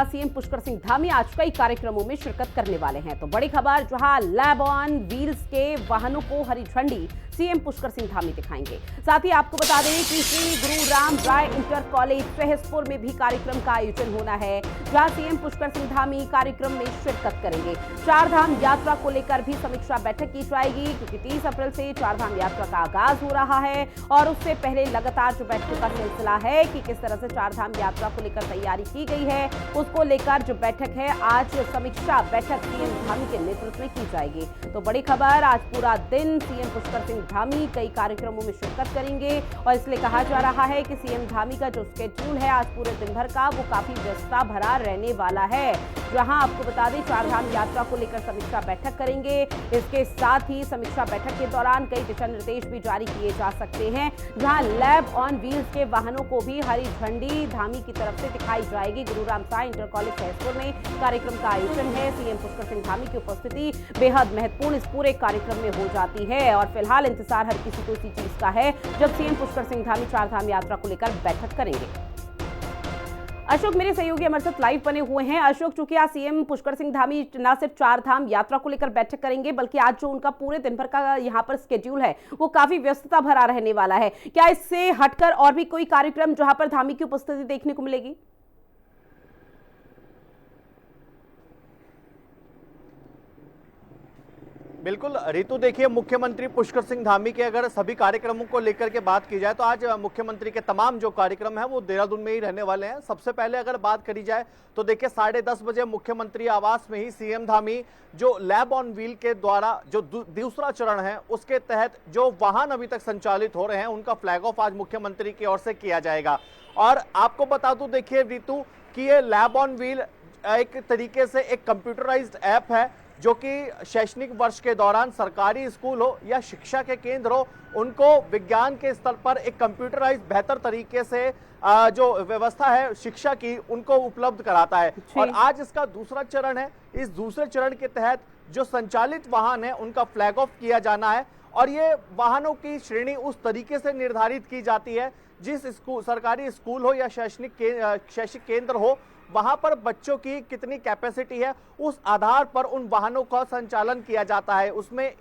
CM Pushkar Singh Dhami आज कई कार्यक्रमों में शिरकत करने वाले हैं। तो बड़ी खबर, जहां लैब ऑन व्हील्स के वाहनों को हरी झंडी सीएम पुष्कर सिंह धामी दिखाएंगे। साथ ही आपको बता दें कि श्री गुरु राम राय इंटर कॉलेज सहसपुर में भी कार्यक्रम का आयोजन होना है, जहां सीएम पुष्कर सिंह धामी कार्यक्रम में शिरकत करेंगे। चार धाम यात्रा को लेकर भी समीक्षा बैठक की जाएगी, क्योंकि 30 अप्रैल से चार धाम यात्रा का आगाज हो रहा है और उससे पहले लगातार जो बैठकों का सिलसिला है कि किस तरह से चार धाम यात्रा को लेकर तैयारी की गई है, उसको लेकर जो बैठक है, आज समीक्षा बैठक सीएम धामी के नेतृत्व में की जाएगी। तो बड़ी खबर, आज पूरा दिन सीएम पुष्कर सिंह धामी कई कार्यक्रमों में शिरकत करेंगे और इसलिए कहा जा रहा है कि सीएम धामी का जो स्केड्यूल है आज पूरे दिन भर का, वो काफी व्यस्तता भरा रहने वाला है। जहां आपको बता दें, चार धाम यात्रा को लेकर समीक्षा बैठक करेंगे। इसके साथ ही समीक्षा बैठक के दौरान कई दिशा निर्देश भी जारी किए जा सकते हैं, जहां लैब ऑन व्हील्स के वाहनों को भी हरी झंडी धामी की तरफ से दिखाई जाएगी। गुरु राम राय इंटर कॉलेज सहसपुर में कार्यक्रम का आयोजन है। सीएम पुष्कर सिंह धामी की उपस्थिति बेहद महत्वपूर्ण इस पूरे कार्यक्रम में हो जाती है और फिलहाल इंतजार हर किसी को इसी चीज का है, जब सीएम पुष्कर सिंह धामी चार धाम यात्रा को लेकर बैठक करेंगे। अशोक मेरे सहयोगी हमारे साथ लाइव बने हुए हैं। अशोक, चूंकि आज सीएम पुष्कर सिंह धामी न सिर्फ चार धाम यात्रा को लेकर बैठक करेंगे, बल्कि आज जो उनका पूरे दिन भर का यहाँ पर स्केड्यूल है वो काफी व्यस्तता भरा रहने वाला है। क्या इससे हटकर और भी कोई कार्यक्रम जहां पर धामी की उपस्थिति देखने को मिलेगी? बिल्कुल ऋतु, देखिए मुख्यमंत्री पुष्कर सिंह धामी के अगर सभी कार्यक्रमों को लेकर के बात की जाए तो आज मुख्यमंत्री के तमाम जो कार्यक्रम है वो देहरादून में ही रहने वाले हैं। सबसे पहले अगर बात करी जाए तो देखिए 10:30 बजे मुख्यमंत्री आवास में ही सीएम धामी जो लैब ऑन व्हील के द्वारा जो दूसरा चरण है उसके तहत जो वाहन अभी तक संचालित हो रहे हैं उनका फ्लैग ऑफ आज मुख्यमंत्री की ओर से किया जाएगा। और आपको बता दूं देखिए ऋतु कि ये लैब ऑन व्हील एक तरीके से एक कंप्यूटराइज्ड ऐप है जो कि शैक्षणिक वर्ष के दौरान सरकारी स्कूल हो या शिक्षा के केंद्र हो, उनको विज्ञान के स्तर पर एक कंप्यूटराइज्ड बेहतर तरीके से जो व्यवस्था है शिक्षा की उनको उपलब्ध कराता है। और आज इसका दूसरा चरण है। इस दूसरे चरण के तहत जो संचालित वाहन है उनका फ्लैग ऑफ किया जाना है और ये वाहनों की श्रेणी उस तरीके से निर्धारित की जाती है जिस सरकारी स्कूल हो या शैक्षिक केंद्र हो, वहां पर बच्चों की कितनी कैपेसिटी है उस आधार पर उन वाहनों का संचालन किया जाता है। उसमें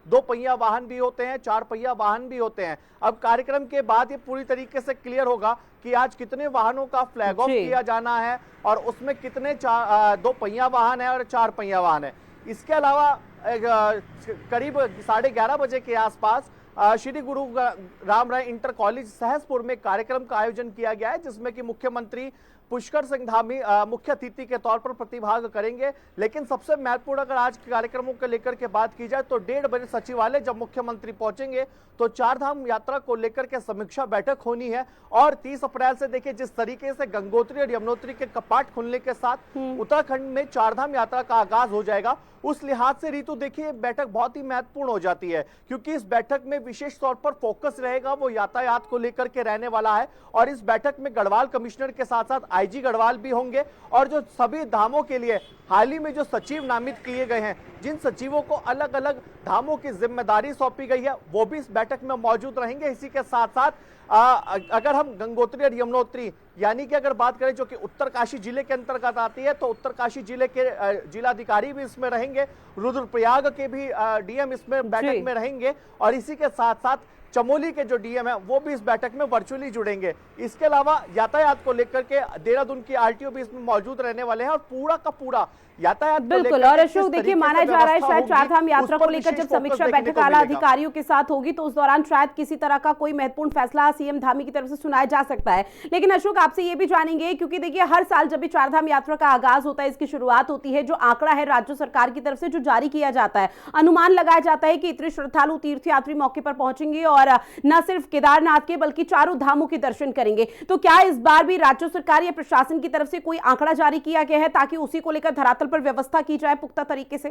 2 पहिया वाहन भी होते हैं, 4 पहिया वाहन भी होते हैं। अब कार्यक्रम के बाद ये पूरी तरीके से क्लियर होगा कि आज कितने वाहनों का फ्लैग ऑफ किया जाना है और उसमें कितने 2 पहिया वाहन है और 4 पहिया वाहन है। इसके अलावा करीब 11:30 बजे के आसपास श्री गुरु राम राय इंटर कॉलेज सहसपुर में कार्यक्रम का आयोजन किया गया है, जिसमें कि मुख्यमंत्री पुष्कर सिंह धामी मुख्य अतिथि के तौर पर प्रतिभाग करेंगे। लेकिन सबसे महत्वपूर्ण अगर आज के कार्यक्रमों को लेकर के बात की जाए तो 1:30 बजे सचिवालय जब मुख्यमंत्री पहुंचेंगे तो चार धाम यात्रा को लेकर के समीक्षा बैठक होनी है। और 30 अप्रैल से देखिए जिस तरीके से गंगोत्री और यमुनोत्री के कपाट खुलने के साथ उत्तराखंड में चार धाम यात्रा का आगाज हो जाएगा, उस लिहाज से ऋतु देखिए बैठक बहुत ही महत्वपूर्ण हो जाती है, क्योंकि इस बैठक में विशेष तौर पर फोकस रहेगा वो यातायात को लेकर के रहने वाला है। और इस बैठक में गढ़वाल कमिश्नर के साथ साथ आईजी गढ़वाल भी होंगे और जो सभी धामों के लिए हाल ही में जो सचिव नामित किए गए हैं, जिन सचिवों को अलग अलग धामों की जिम्मेदारी सौंपी गई है, वो भी इस बैठक में मौजूद रहेंगे। इसी के साथ साथ अगर हम गंगोत्री और यमुनोत्री यानी कि अगर बात करें जो कि उत्तरकाशी जिले के अंतर्गत आती है, तो उत्तरकाशी जिले के जिलाधिकारी भी इसमें रहेंगे, रुद्रप्रयाग के भी डीएम इसमें बैठक में रहेंगे और इसी के साथ साथ चमोली के जो डीएम है वो भी इस बैठक में वर्चुअली जुड़ेंगे। इसके अलावा यातायात को लेकर के देहरादून की आरटीओ भी इसमें मौजूद रहने वाले हैं और पूरा का पूरा यातायात बिल्कुल। और अशोक देखिए, माना जा रहा है शायद चार धाम यात्रा को लेकर जब समीक्षा बैठक आला अधिकारियों के साथ होगी तो उस दौरान शायद किसी तरह का कोई महत्वपूर्ण फैसला सीएम धामी की तरफ से सुनाया जा सकता है। लेकिन अशोक, आपसे ये भी जानेंगे, क्योंकि देखिए हर साल जब भी चार धाम यात्रा का आगाज होता है, इसकी शुरुआत होती है, जो आंकड़ा है राज्य सरकार की तरफ से जो जारी किया जाता है, अनुमान लगाया जाता है कि इतने श्रद्धालु तीर्थयात्री मौके पर पहुंचेंगे और न सिर्फ केदारनाथ के बल्कि चारों धामों के दर्शन करेंगे। तो क्या इस बार भी राज्य सरकार या प्रशासन की तरफ से कोई आंकड़ा जारी किया गया है ताकि उसी को लेकर धरातल पर व्यवस्था की जाए पुख्ता तरीके से?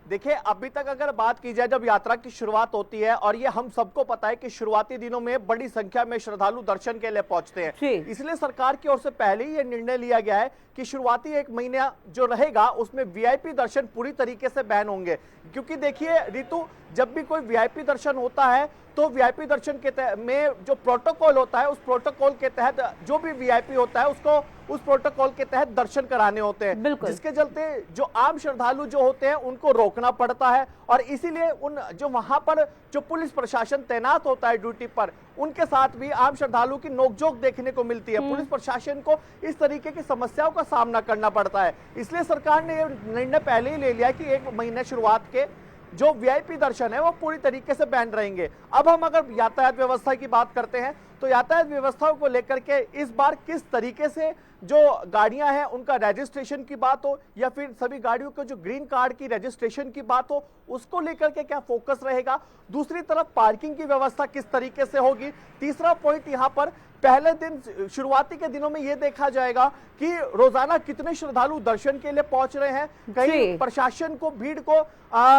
देखिए अभी तक अगर बात की जाए जब यात्रा की शुरुआत होती है, और ये हम सबको पता है कि शुरुआती दिनों में बड़ी संख्या में श्रद्धालु दर्शन के लिए पहुंचते हैं, इसलिए सरकार की ओर से पहले ही ये निर्णय लिया गया है कि शुरुआती 1 महीना जो रहेगा उसमें वीआईपी दर्शन पूरी तरीके से बैन होंगे। क्योंकि देखिए ऋतु, जब भी कोई वीआईपी दर्शन होता है तो वीआईपी दर्शन के में जो प्रोटोकॉल होता है, उस प्रोटोकॉल के तहत जो भी वीआईपी होता है उसको उस प्रोटोकॉल के तहत दर्शन कराने होते हैं, जिसके चलते जो आम श्रद्धालु जो होते हैं उनको रोकना पड़ता है। और इसीलिए उन जो वहां पर जो पुलिस प्रशासन तैनात होता है ड्यूटी पर, उनके साथ भी आम श्रद्धालु की नोकझोंक देखने को मिलती है। पुलिस प्रशासन को इस तरीके की समस्याओं का सामना करना पड़ता है। इसलिए सरकार ने यह निर्णय पहले ही ले लिया कि 1 महीने शुरुआत के जो वीआईपी दर्शन है वो पूरी तरीके से बैन रहेंगे। अब हम अगर यातायात व्यवस्था की बात करते हैं तो यातायात व्यवस्था को लेकर के इस बार किस तरीके से जो गाड़ियां हैं उनका रजिस्ट्रेशन की बात हो या फिर सभी गाड़ियों को जो ग्रीन कार्ड की रजिस्ट्रेशन की बात हो, उसको लेकर के क्या फोकस रहेगा। दूसरी तरफ पार्किंग की व्यवस्था किस तरीके से होगी। तीसरा पॉइंट यहाँ पर पहले दिन शुरुआती के दिनों में यह देखा जाएगा कि रोजाना कितने श्रद्धालु दर्शन के लिए पहुंच रहे हैं, कहीं प्रशासन को भीड़ को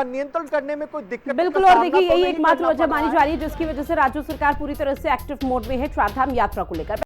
नियंत्रण करने में कोई दिक्कत। बिल्कुल, और देखिए यही एकमात्र वजह मानी जा रही है जिसकी वजह से राज्य सरकार पूरी तरह से एक्टिव मोड में है चारधाम यात्रा को लेकर।